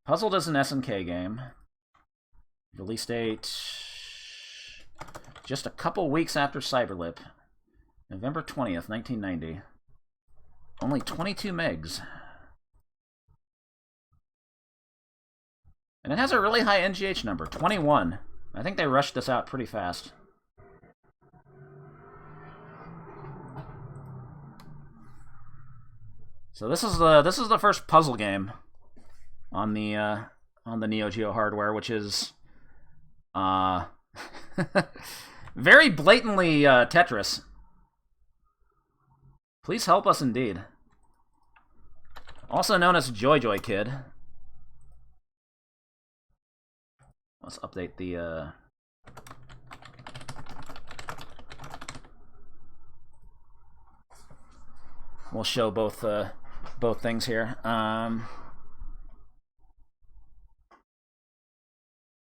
Puzzled is an SNK game. Release date just a couple weeks after Cyberlip. November 20th, 1990. Only 22 megs. And it has a really high NGH number, 21. I think they rushed this out pretty fast. So this is the first puzzle game on the Neo-Geo hardware, which is very blatantly Tetris. Please help us indeed. Also known as Joy Joy Kid. Let's update the we'll show both things here.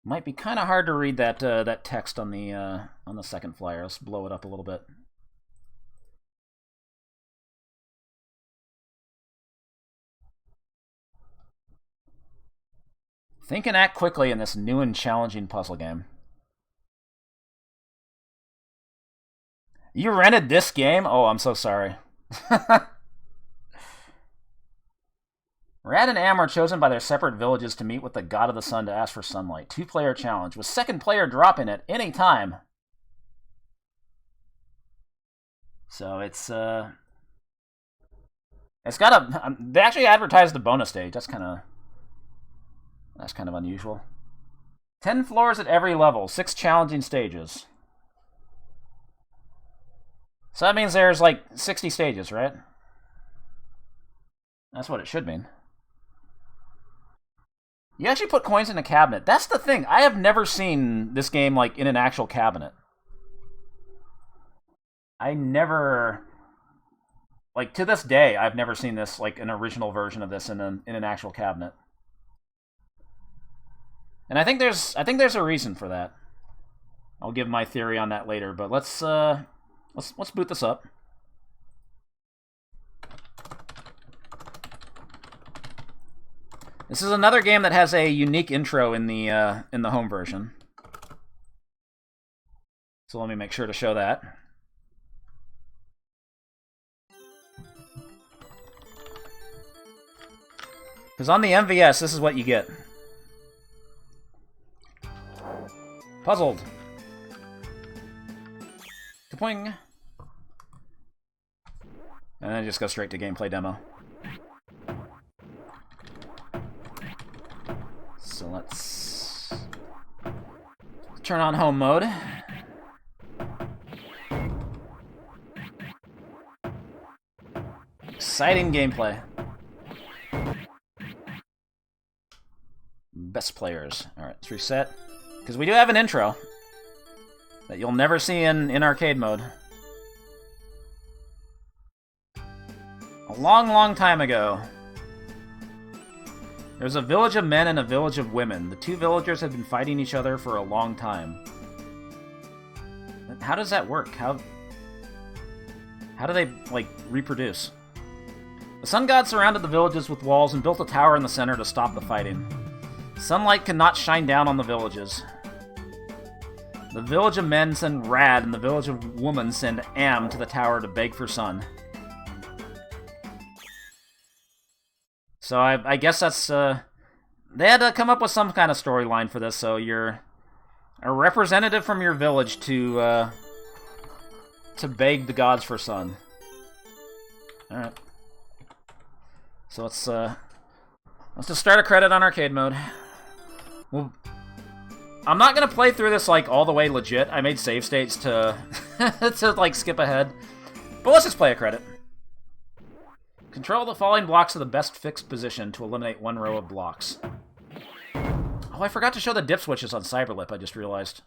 Might be kind of hard to read that text on the second flyer. Let's blow it up a little bit. Think and act quickly in this new and challenging puzzle game. You rented this game? Oh, I'm so sorry. Rad and Am are chosen by their separate villages to meet with the god of the sun to ask for sunlight. 2-player challenge, with second player dropping at any time. So it's got a... They actually advertised the bonus stage. That's kind of unusual. 10 floors at every level, 6 challenging stages. So that means there's like 60 stages, right? That's what it should mean. You actually put coins in a cabinet. That's the thing. I have never seen this game like in an actual cabinet. I never... Like, to this day, I've never seen this, like, an original version of this in an actual cabinet. And I think there's a reason for that. I'll give my theory on that later, but let's boot this up. This is another game that has a unique intro in the home version. So let me make sure to show that. Because on the MVS, this is what you get. Puzzled. Kapoing. And then just go straight to gameplay demo. So let's turn on home mode. Exciting gameplay. Best players. Alright, let's reset. Because we do have an intro that you'll never see in arcade mode. A long, long time ago, there was a village of men and a village of women. The two villagers had been fighting each other for a long time. How does that work? How do they, like, reproduce? The sun god surrounded the villages with walls and built a tower in the center to stop the fighting. Sunlight could not shine down on the villages. The village of men send Rad, and the village of women send Am to the tower to beg for sun. So I guess that's... they had to come up with some kind of storyline for this, so you're a representative from your village to beg the gods for sun. Alright. So let's just start a credit on arcade mode. Well, I'm not gonna play through this like all the way legit. I made save states to to like skip ahead. But let's just play a credit. Control the falling blocks to the best fixed position to eliminate one row of blocks. Oh, I forgot to show the dip switches on Cyberlip, I just realized.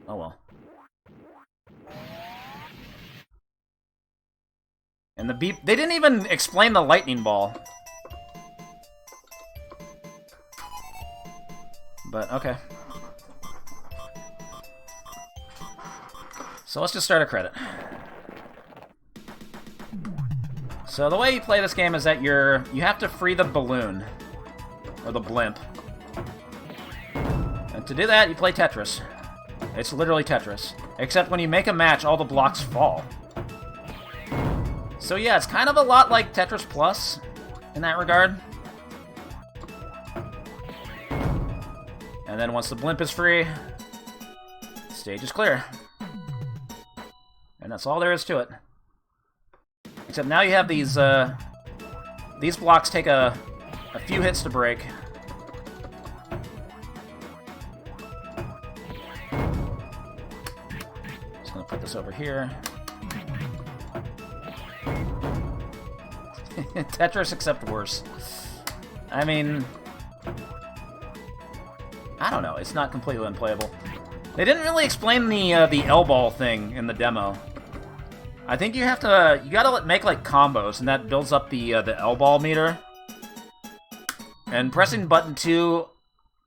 Oh well. And the beep... They didn't even explain the lightning ball. But, okay. So let's just start a credit. So the way you play this game is that you have to free the balloon. or the blimp. And to do that, you play Tetris. It's literally Tetris. Except when you make a match, all the blocks fall. So yeah, it's kind of a lot like Tetris Plus in that regard. And then once the blimp is free, the stage is clear. And that's all there is to it. Except now you have these blocks take a few hits to break. Just gonna put this over here. Tetris, except worse. I mean, I don't know. It's not completely unplayable. They didn't really explain the L-ball thing in the demo. I think you gotta make like combos, and that builds up the L-ball meter. And pressing button 2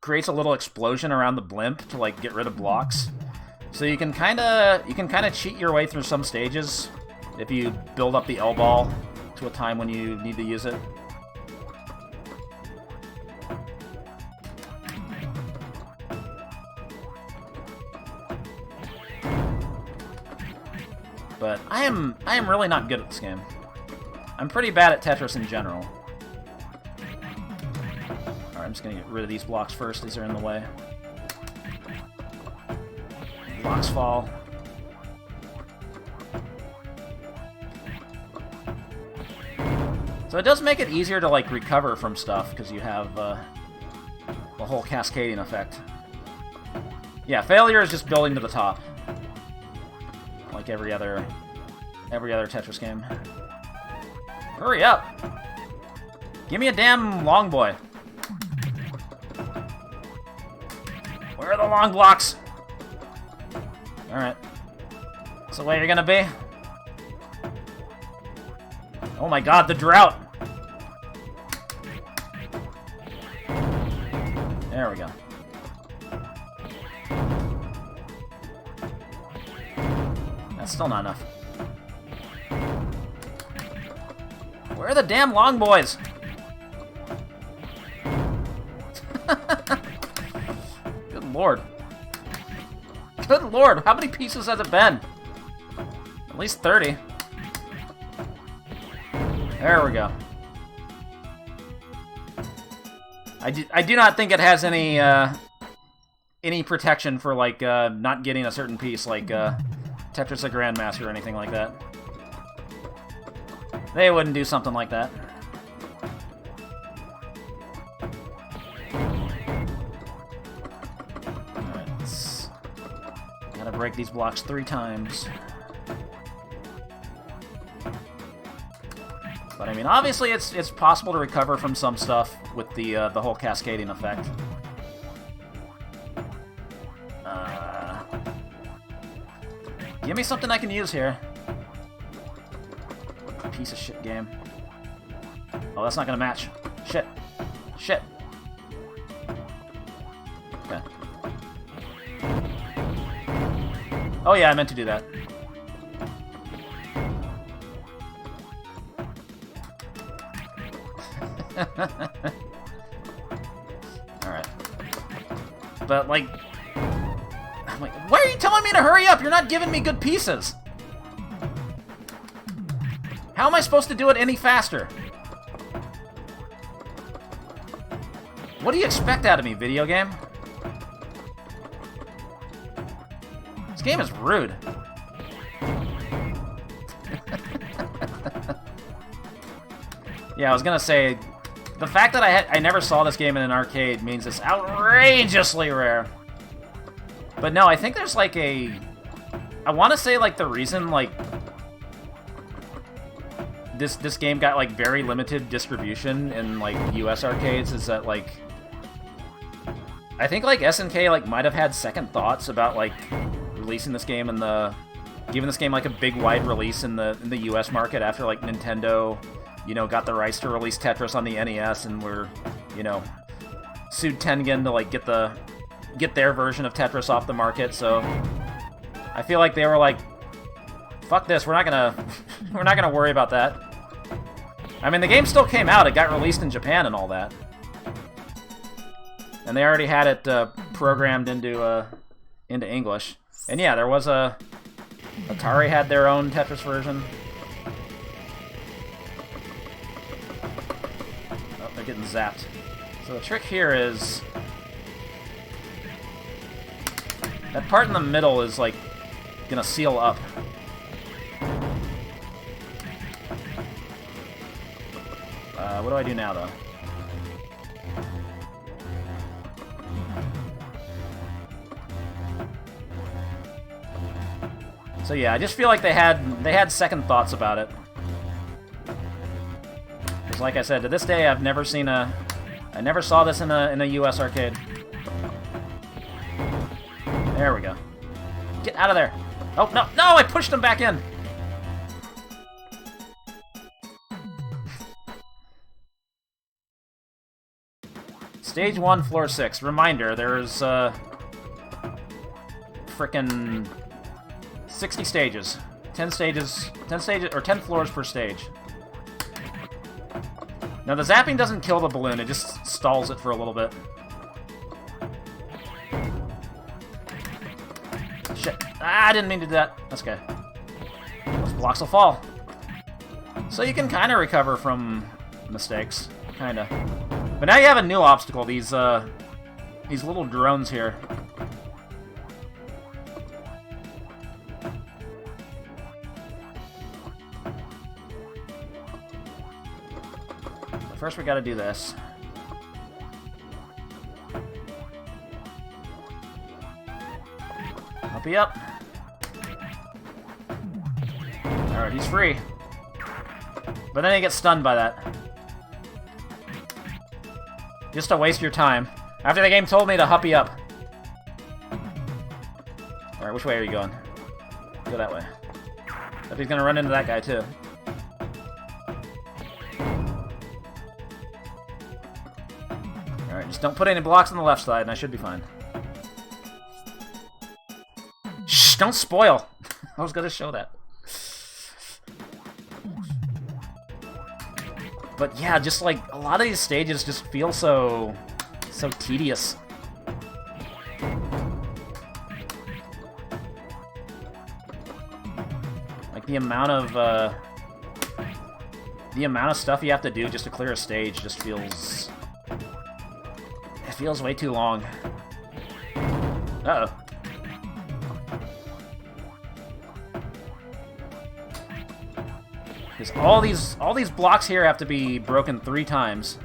creates a little explosion around the blimp to like get rid of blocks. So you can kind of cheat your way through some stages if you build up the L-ball to a time when you need to use it. But I am really not good at this game. I'm pretty bad at Tetris in general. Alright, I'm just gonna get rid of these blocks first as they're in the way. Blocks fall. So it does make it easier to like recover from stuff because you have the whole cascading effect. Yeah, failure is just building to the top. Like every other Tetris game. Hurry up! Give me a damn long boy. Where are the long blocks? Alright. That's the way you're gonna be? Oh my god, the drought! There we go. That's still not enough. Where are the damn long boys? Good lord. Good lord, how many pieces has it been? At least 30. There we go. I do not think it has any protection for like not getting a certain piece, like Tetris the Grandmaster or anything like that. They wouldn't do something like that. Alright, gotta break these blocks 3 times. But I mean, obviously it's possible to recover from some stuff with the whole cascading effect. Give me something I can use here. Piece of shit game. Oh, that's not gonna match. Shit. Shit. Okay. Oh yeah, I meant to do that. Alright. But, like... I'm like, why are you telling me to hurry up? You're not giving me good pieces! How am I supposed to do it any faster? What do you expect out of me, video game? This game is rude. Yeah, I was gonna say, the fact that I never saw this game in an arcade means it's outrageously rare. But no, I think there's like I want to say like the reason like this game got like very limited distribution in like US arcades is that like I think like SNK like might have had second thoughts about like releasing this game in giving this game like a big wide release in the US market after like Nintendo, you know, got the rights to release Tetris on the NES and were, you know, sued Tengen to like get their version of Tetris off the market. So I feel like they were like, fuck this, we're not gonna worry about that. I mean, the game still came out, it got released in Japan and all that. And they already had it programmed into English. And yeah, there was Atari had their own Tetris version. Oh, they're getting zapped. So the trick here is that part in the middle is like gonna seal up. What do I do now, though? So yeah, I just feel like they had second thoughts about it. Because like I said, to this day, I've never seen I never saw this in a US arcade. There we go. Get out of there! Oh no, no! I pushed him back in. Stage 1, floor 6. Reminder: there's frickin' 60 stages. 10 stages, or 10 floors per stage. Now the zapping doesn't kill the balloon, it just stalls it for a little bit. Shit. Ah, I didn't mean to do that. That's okay. Those blocks will fall. So you can kind of recover from mistakes. Kinda. But now you have a new obstacle, these little drones here. First we gotta do this. Uppy up. Alright, he's free. But then he gets stunned by that. Just to waste your time. After the game told me to huppy up. Alright, which way are you going? Go that way. If he's gonna run into that guy too. Alright, just don't put any blocks on the left side and I should be fine. Shh, don't spoil! I was gonna show that. But yeah, just like, a lot of these stages just feel so tedious. Like the amount of stuff you have to do just to clear a stage just feels... It feels way too long. Uh-oh. Because all these blocks here have to be broken 3 times.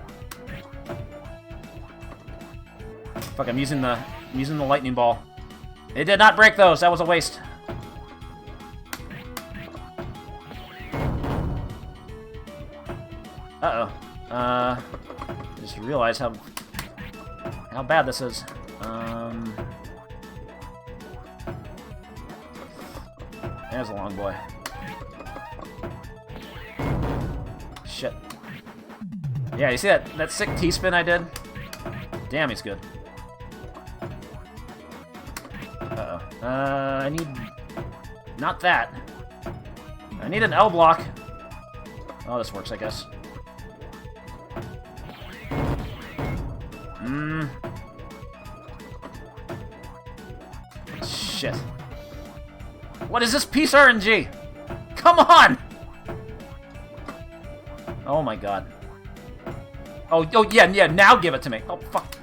Fuck, I'm using the lightning ball. It did not break those. That was a waste. Uh-oh. Just realized how bad this is. There's a long boy. Shit. Yeah, you see that sick T-spin I did? Damn, he's good. Uh-oh. I need... Not that. I need an L block. Oh, this works, I guess. Shit. What is this piece RNG? Come on! Oh my god. Oh, yeah, now give it to me. Oh, fuck.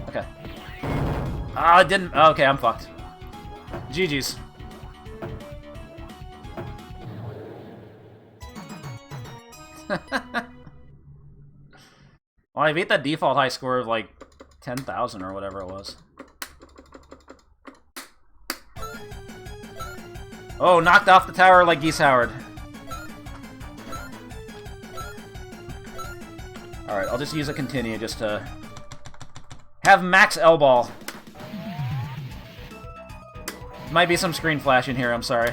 Okay. Ah, it didn't... Okay, I'm fucked. GG's. Well, I beat the default high score of, like, 10,000 or whatever it was. Oh, knocked off the tower like Geese Howard. Alright, I'll just use a continue just to have max L-ball. Might be some screen flash in here, I'm sorry.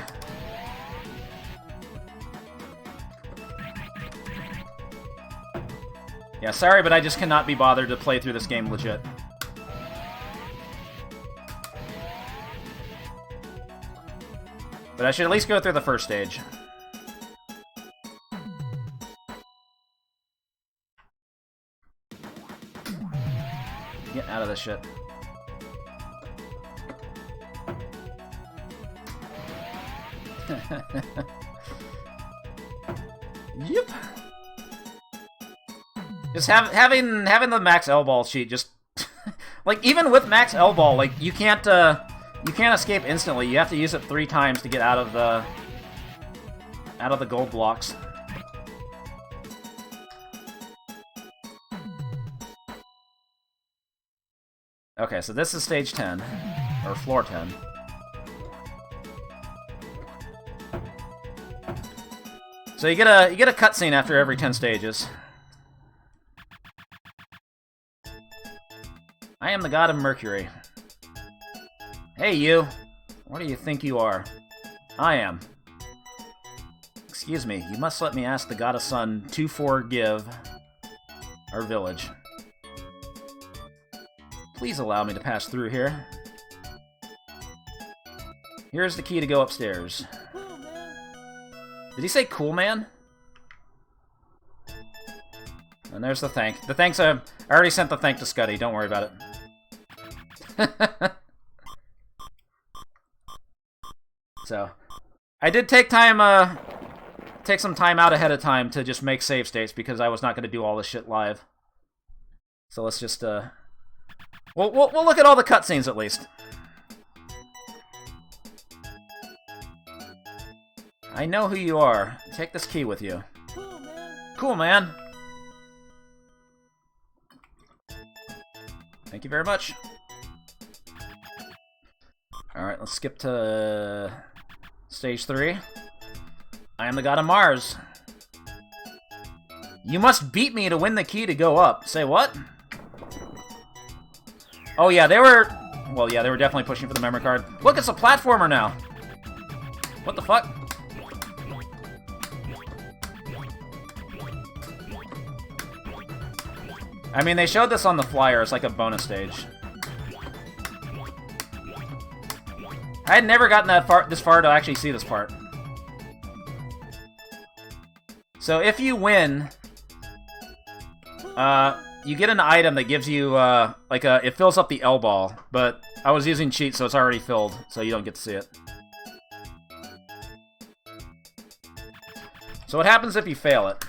Yeah, sorry, but I just cannot be bothered to play through this game legit. But I should at least go through the first stage. Get out of this shit. Yep. Just having the max L-ball sheet just like even with max L-ball, like you can't escape instantly. You have to use it 3 times to get out of the gold blocks. Okay, so this is stage 10 or floor 10. So you get a cutscene after every 10 stages. I am the god of Mercury. Hey, you. What do you think you are? I am. Excuse me, you must let me ask the god of sun to forgive our village. Please allow me to pass through here. Here's the key to go upstairs. Did he say cool, man? And there's the thank. The thanks, I already sent the thank to Scuddy. Don't worry about it. So, I did take some time out ahead of time to just make save states because I was not going to do all this shit live. So let's just, we'll look at all the cutscenes at least. I know who you are. Take this key with you. Cool, man. Cool, man. Thank you very much. Alright, let's skip to stage 3. I am the god of Mars. You must beat me to win the key to go up. Say what? Oh yeah, they were... Well, yeah, they were definitely pushing for the memory card. Look, it's a platformer now. What the fuck? I mean, they showed this on the flyer as like a bonus stage. I had never gotten this far to actually see this part. So if you win, you get an item that gives you it fills up the L ball, but I was using cheats, so it's already filled, so you don't get to see it. So what happens if you fail it?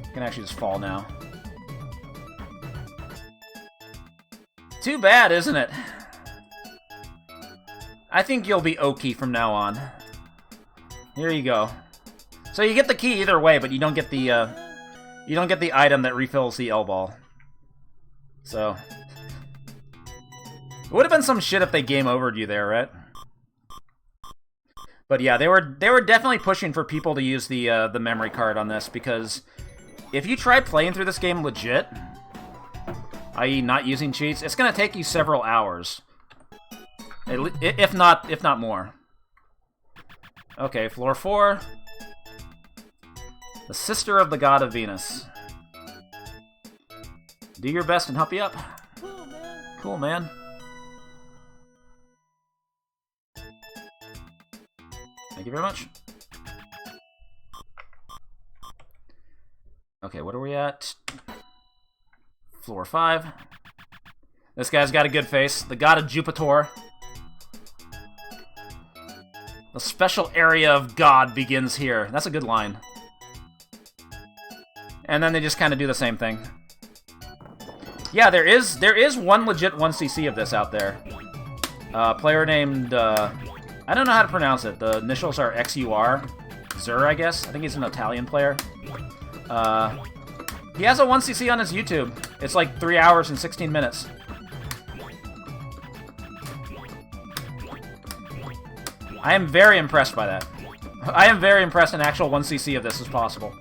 I can actually just fall now. Too bad, isn't it? I think you'll be Oki from now on. Here you go. So you get the key either way, but you don't get the item that refills the L ball. So it would have been some shit if they game overed you there, right? But yeah, they were definitely pushing for people to use the memory card on this, because if you try playing through this game legit, i.e. not using cheats, it's going to take you several hours. If not more. Okay, floor 4. The sister of the god of Venus. Do your best and help you up. Cool, man. Cool, man. Thank you very much. Okay, what are we at? Floor 5. This guy's got a good face. The god of Jupiter. The special area of God begins here. That's a good line. And then they just kind of do the same thing. Yeah, there is one legit 1cc of this out there. Player named, I don't know how to pronounce it. The initials are XUR. Zur, I guess. I think he's an Italian player. He has a 1cc on his YouTube. It's like 3 hours and 16 minutes. I am very impressed by that. I am very impressed an actual 1cc of this is possible.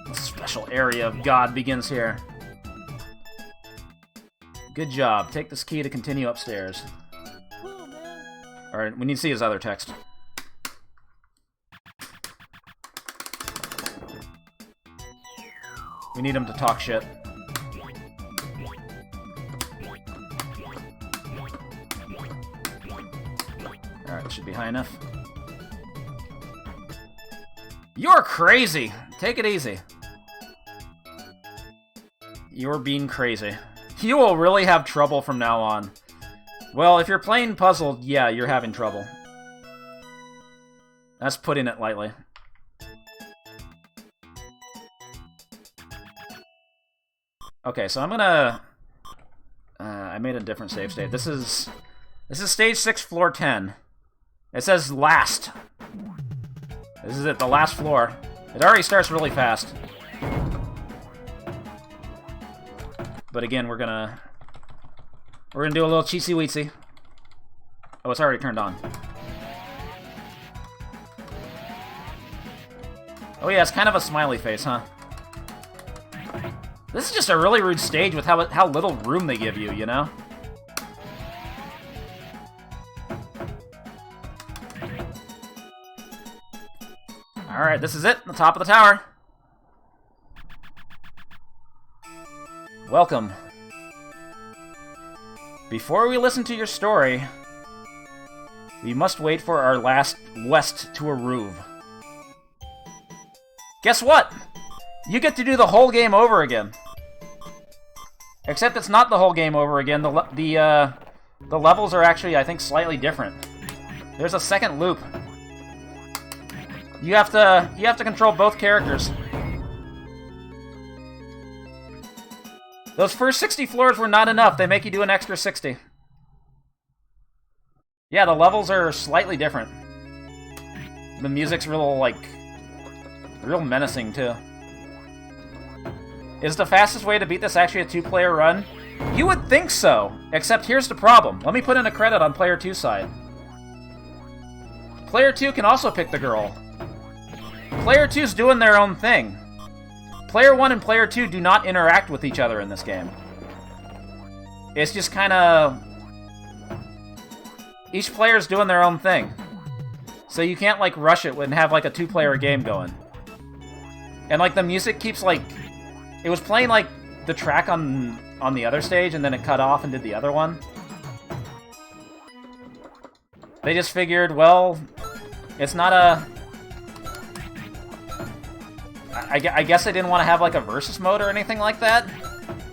The special area of God begins here. Good job. Take this key to continue upstairs. Alright, we need to see his other text. We need him to talk shit. should be high enough. You're crazy! Take it easy. You're being crazy. You will really have trouble from now on. Well, if you're playing puzzled, yeah, you're having trouble. That's putting it lightly. Okay, so I'm gonna... I made a different save state. This is stage 6, floor 10. It says last. This is it, the last floor. It already starts really fast. But again, we're gonna do a little cheesy-weetsy. Oh, it's already turned on. Oh yeah, it's kind of a smiley face, huh? This is just a really rude stage with how little room they give you, you know? Alright, this is it, the top of the tower. Welcome. Before we listen to your story, we must wait for our last West to arrive. Guess what? You get to do the whole game over again. Except it's not the whole game over again. The levels are actually, I think, slightly different. There's a second loop. You have to control both characters. Those first 60 floors were not enough. They make you do an extra 60. Yeah, the levels are slightly different. The music's real menacing, too. Is the fastest way to beat this actually a 2-player run? You would think so, except here's the problem. Let me put in a credit on Player 2's side. Player 2 can also pick the girl. Player 2's doing their own thing. Player 1 and Player 2 do not interact with each other in this game. It's just kind of... each player's doing their own thing. So you can't, like, rush it and have, like, a 2-player game going. And, like, the music keeps, like... it was playing, like, the track on the other stage, and then it cut off and did the other one. They just figured, well, it's not a... I guess they didn't want to have, like, a versus mode or anything like that.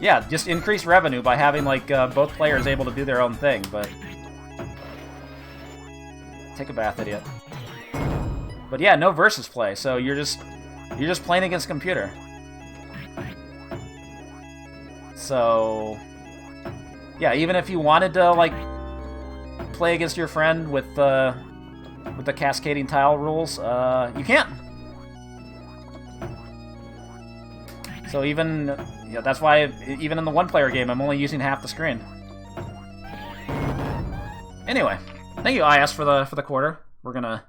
Yeah, just increase revenue by having, like, both players able to do their own thing, but... take a bath, idiot. But yeah, no versus play, so you're just playing against computer. So... yeah, even if you wanted to, like, play against your friend with the cascading tile rules, you can't. So even, yeah, that's why even in the 1-player game, I'm only using half the screen. Anyway, thank you, IS, for the quarter. We're gonna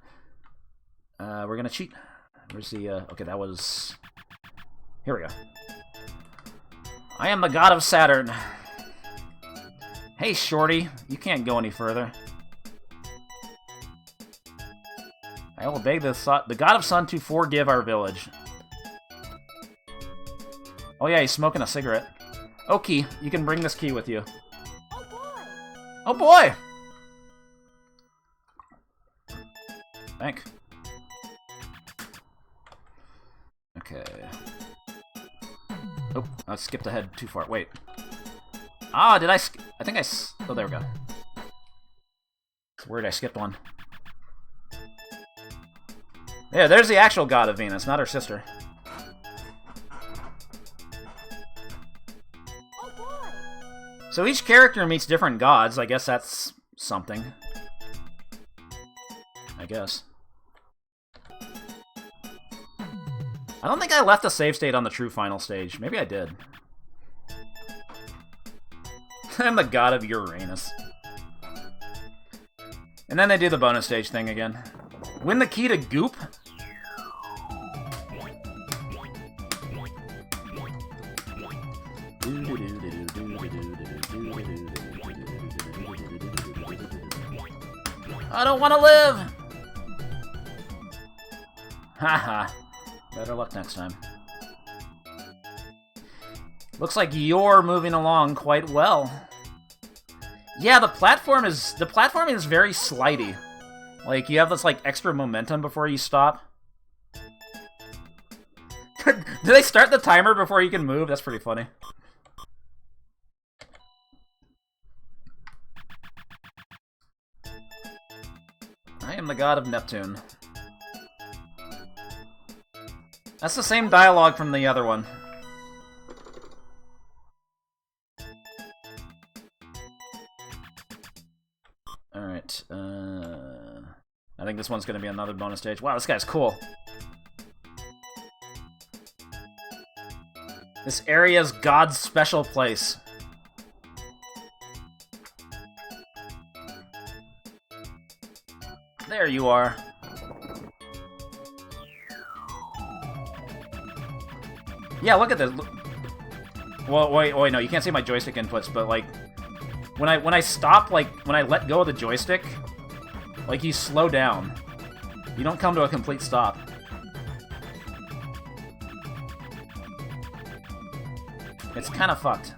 cheat. Where's the okay, that was... here we go. I am the god of Saturn. Hey, shorty, you can't go any further. I will beg the god of sun to forgive our village. Oh yeah, he's smoking a cigarette. Oh, key. You can bring this key with you. Oh boy! Oh boy! Thank. Okay. Oh, I skipped ahead too far. Wait. Ah, did I I think oh, there we go. It's weird I skipped one. Yeah, there's the actual god of Venus, not her sister. So each character meets different gods. I guess that's something. I guess. I don't think I left a save state on the true final stage. Maybe I did. I'm the god of Uranus. And then they do the bonus stage thing again. Win the key to Goop? I don't want to live! Haha. Better luck next time. Looks like you're moving along quite well. Yeah, the platforming is very slidey. Like, you have this, like, extra momentum before you stop. Do they start the timer before you can move? That's pretty funny. I am the god of Neptune. That's the same dialogue from the other one. Alright, I think this one's gonna be another bonus stage. Wow, this guy's cool. This area's God's special place. There you are. Yeah, look at this. Well, wait, no, you can't see my joystick inputs, but like, when I stop, like, when I let go of the joystick, like, you slow down. You don't come to a complete stop. It's kind of fucked.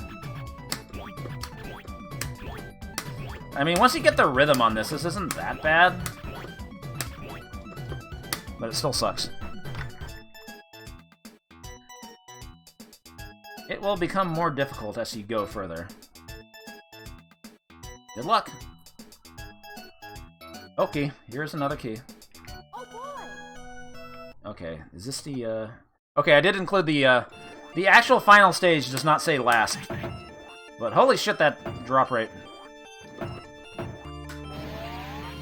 I mean, once you get the rhythm on this isn't that bad. But it still sucks. It will become more difficult as you go further. Good luck! Okay, here's another key. Oh boy! Okay, is this the, Okay, I did include the actual final stage does not say last. But holy shit, that drop rate.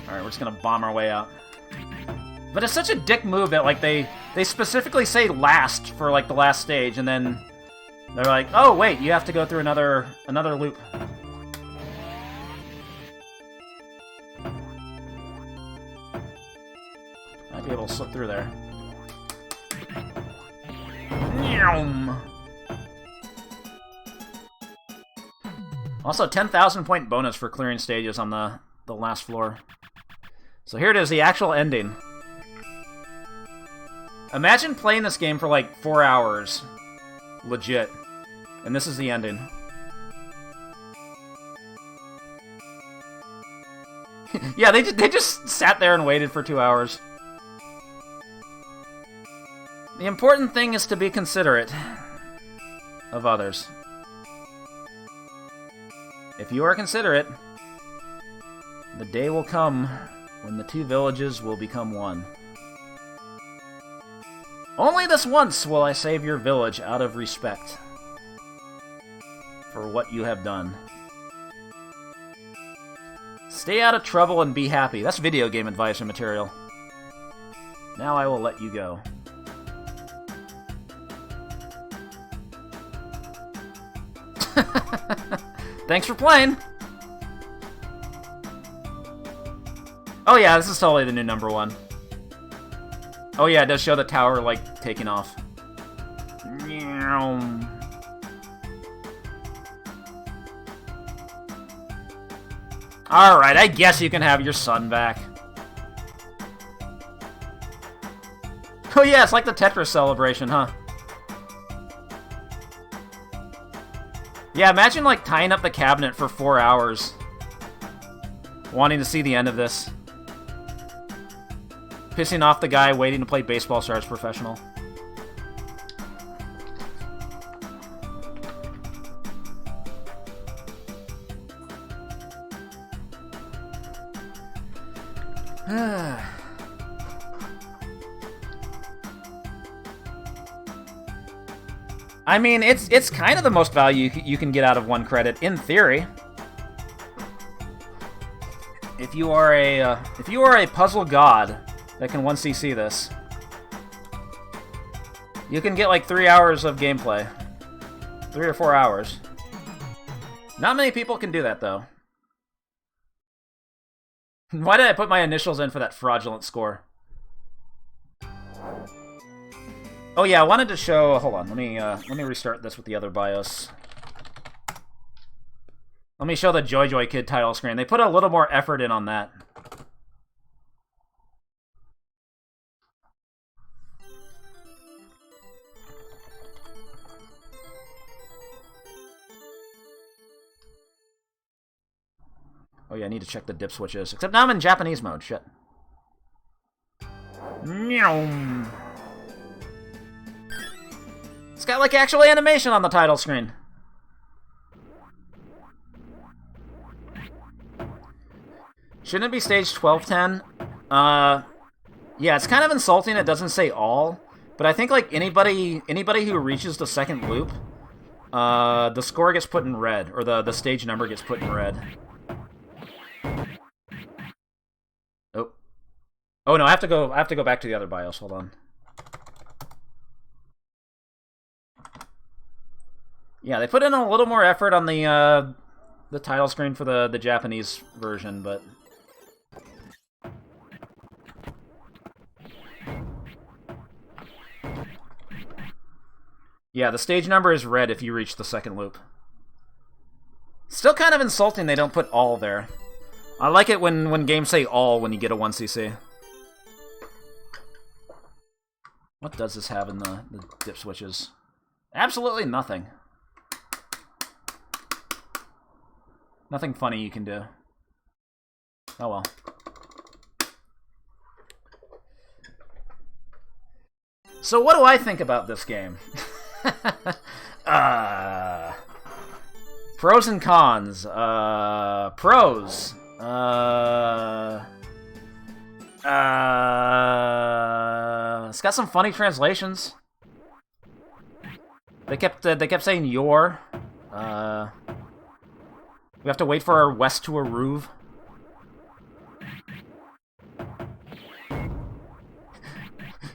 Alright, we're just gonna bomb our way out. But it's such a dick move that, like, they specifically say last for, like, the last stage, and then they're like, oh, wait, you have to go through another loop. Might be able to slip through there. Also, 10,000 point bonus for clearing stages on the last floor. So here it is, the actual ending. Imagine playing this game for like 4 hours. Legit. And this is the ending. Yeah, they just sat there and waited for 2 hours. The important thing is to be considerate of others. If you are considerate, the day will come when the two villages will become one. Only this once will I save your village out of respect for what you have done. Stay out of trouble and be happy. That's video game advice and material. Now I will let you go. Thanks for playing! Oh yeah, this is totally the new number 1. Oh yeah, it does show the tower, like, taking off. Alright, I guess you can have your son back. Oh yeah, it's like the Tetris celebration, huh? Yeah, imagine, like, tying up the cabinet for 4 hours. Wanting to see the end of this. Pissing off the guy waiting to play Baseball Stars Professional. I mean, it's kind of the most value you can get out of 1 credit, in theory. If you are a puzzle god that can 1cc this, you can get like 3 hours of gameplay. 3 or 4 hours. Not many people can do that, though. Why did I put my initials in for that fraudulent score? Oh yeah, I wanted to show... Hold on, let me restart this with the other BIOS. Let me show the Joy Joy Kid title screen. They put a little more effort in on that. Oh yeah, I need to check the dip switches. Except now I'm in Japanese mode, shit. It's got like actual animation on the title screen. Shouldn't it be stage 1210? Yeah, it's kind of insulting it doesn't say all, but I think like anybody who reaches the second loop, the score gets put in red, or the stage number gets put in red. Oh no, I have to go back to the other BIOS, hold on. Yeah, they put in a little more effort on the title screen for the Japanese version, but yeah, the stage number is red if you reach the second loop. Still kind of insulting they don't put all there. I like it when games say all when you get a 1cc. What does this have in the dip switches? Absolutely nothing. Nothing funny you can do. Oh well. So what do I think about this game? Pros and cons. Pros. It's got some funny translations. They kept saying "your." We have to wait for our west to arrive.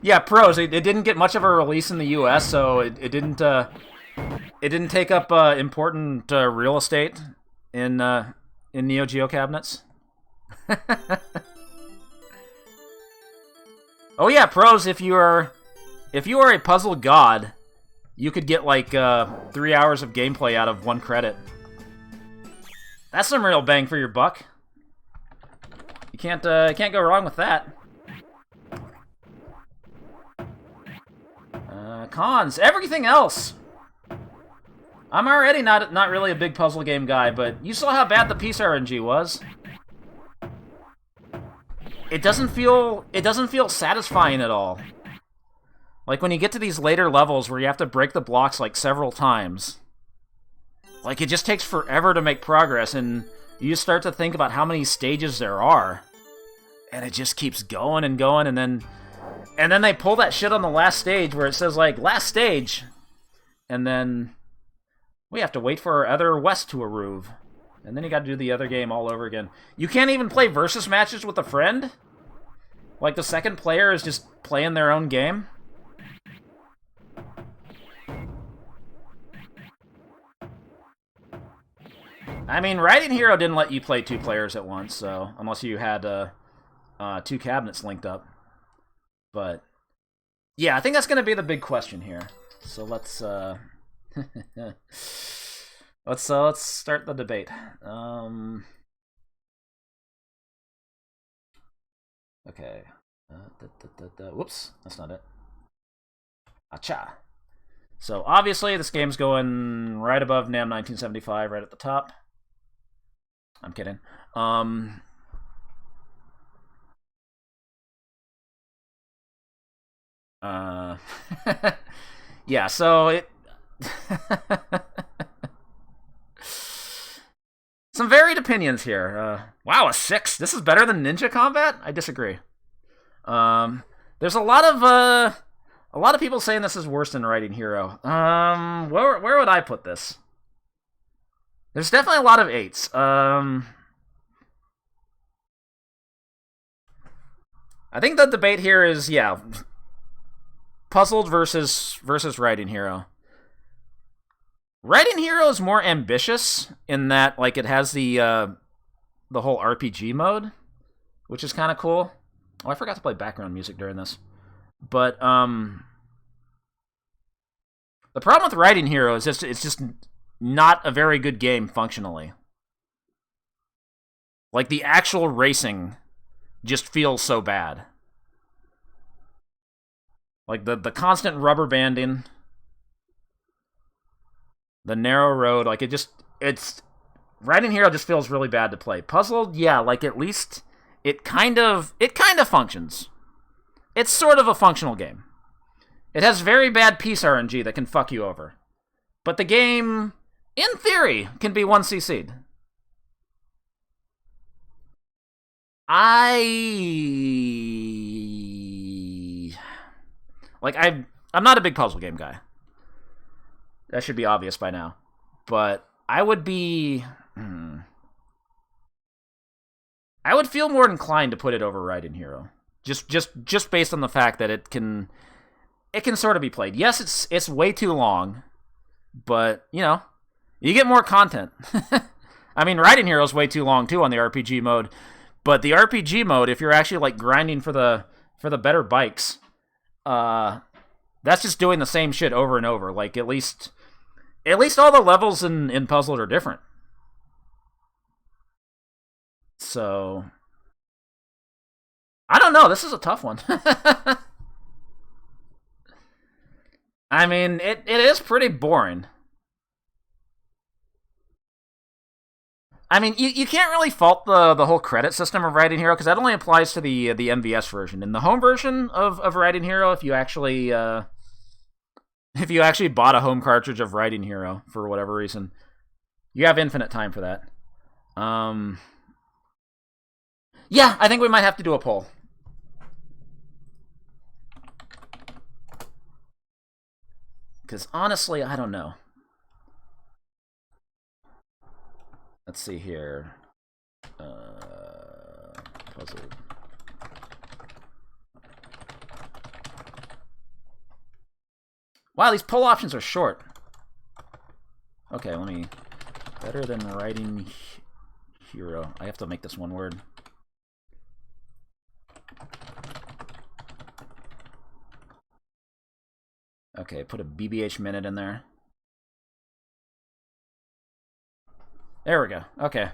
Yeah, pros. It didn't get much of a release in the U.S., so it didn't take up important real estate in Neo-Geo cabinets. Oh yeah, pros. If you are a puzzle god, you could get like 3 hours of gameplay out of 1 credit. That's some real bang for your buck. You can't go wrong with that. Cons. Everything else. I'm already not really a big puzzle game guy, but you saw how bad the piece RNG was. It doesn't feel satisfying at all. Like when you get to these later levels where you have to break the blocks like several times. Like it just takes forever to make progress, and you start to think about how many stages there are. And it just keeps going and going, and then they pull that shit on the last stage where it says like last stage. And then we have to wait for our other west to arrive. And then you gotta do the other game all over again. You can't even play versus matches with a friend? Like the second player is just playing their own game? I mean, Riding Hero didn't let you play 2 players at once, so unless you had 2 cabinets linked up. But yeah, I think that's gonna be the big question here. So let's let's start the debate. Okay. Whoops, that's not it. Acha. So obviously this game's going right above NAM 1975, right at the top. I'm kidding. Yeah, so it some varied opinions here. Wow, a 6. This is better than Ninja Combat? I disagree. There's a lot of people saying this is worse than Riding Hero. Where would I put this? There's definitely a lot of 8s. I think the debate here is, yeah, Puzzled versus Riding Hero. Riding Hero is more ambitious in that, like, it has the whole RPG mode, which is kind of cool. Oh, I forgot to play background music during this. But the problem with Riding Hero is it's just not a very good game functionally. Like, the actual racing just feels so bad. Like, the constant rubber banding, the narrow road, like, it's Riding Hero just feels really bad to play. Puzzled, yeah, like, at least it kind of functions. it's sort of a functional game. It has very bad piece RNG that can fuck you over. But the game, in theory, can be 1cc'd. I'm not a big puzzle game guy. That should be obvious by now. But I would be... I would feel more inclined to put it over Raiden Hero. Just based on the fact that it can sort of be played. Yes, it's way too long, but, you know, you get more content. I mean, Raiden Hero is way too long, too, on the RPG mode. But the RPG mode, if you're actually, like, grinding for the better bikes, that's just doing the same shit over and over. Like, at least all the levels in Puzzled are different. So, I don't know. This is a tough one. I mean, it is pretty boring. I mean, you can't really fault the whole credit system of Raiden Hero, because that only applies to the MVS version. In the home version of Raiden Hero, if you actually bought a home cartridge of Raiden Hero for whatever reason, you have infinite time for that. Yeah, I think we might have to do a poll. Because honestly, I don't know. Let's see here. Puzzle. Wow, these poll options are short. Okay, let me... Better than Raiden Hero. I have to make this one word. Okay, put a BBH minute in there. There we go. Okay.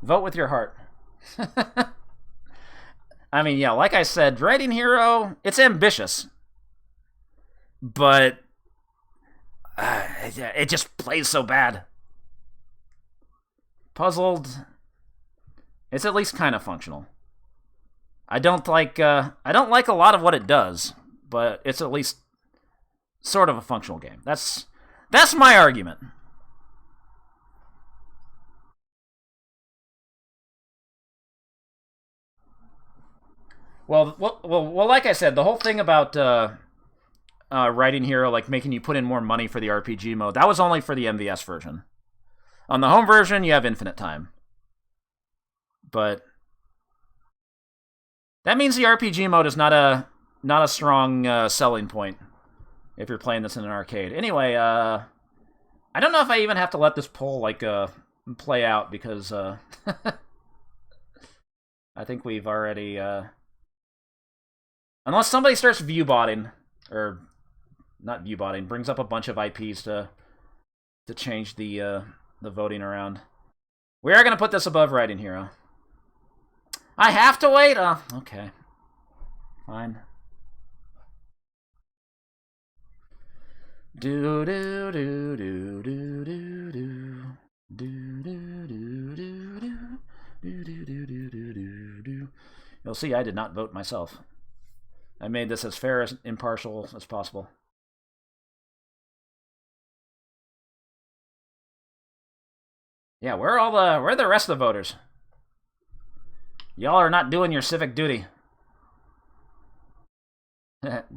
Vote with your heart. I mean, yeah, like I said, Raiden Hero, it's ambitious. But it just plays so bad. Puzzled, it's at least kind of functional. I don't like a lot of what it does, but it's at least sort of a functional game. That's my argument. Well, like I said, the whole thing about Raiden Hero, like making you put in more money for the RPG mode, that was only for the MVS version. On the home version, you have infinite time. But that means the RPG mode is not a strong selling point if you're playing this in an arcade. Anyway, I don't know if I even have to let this poll like play out, because I think we've already unless somebody starts viewbotting, or not viewbotting, brings up a bunch of IPs to change the voting around. We are going to put this above Raiden Hero. I have to wait? Oh, okay. Fine. Do do do do do do do do do do do. You'll see I did not vote myself. I made this as fair and impartial as possible. Yeah, where are the rest of the voters? Y'all are not doing your civic duty.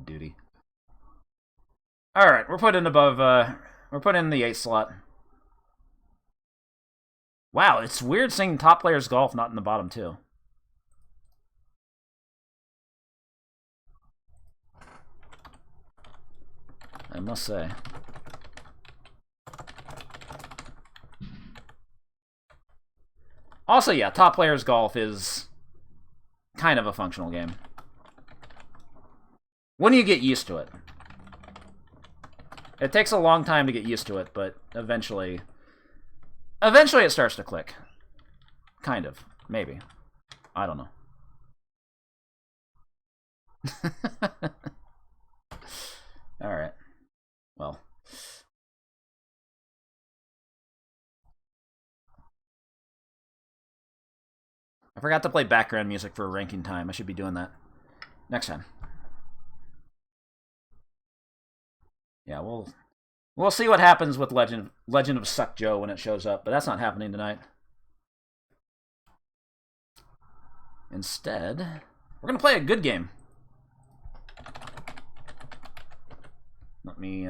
Duty. Alright, we're putting above, we're putting in the 8th slot. Wow, it's weird seeing Top Players Golf not in the bottom, too. I must say. Also, yeah, Top Players Golf is kind of a functional game. When you get used to it. It takes a long time to get used to it, but eventually it starts to click. Kind of. Maybe. I don't know. Alright. Well. I forgot to play background music for ranking time. I should be doing that next time. Yeah, we'll see what happens with Legend of Suck Joe when it shows up, but that's not happening tonight. Instead, we're gonna play a good game. Let me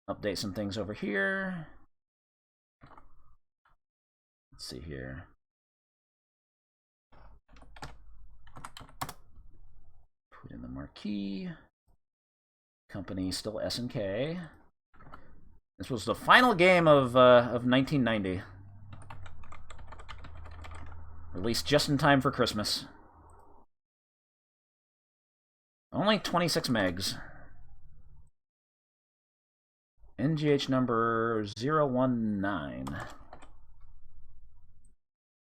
update some things over here. Let's see here. Put in the marquee. Company still S&K. This was the final game of 1990. Released just in time for Christmas. Only 26 megs. NGH number 019.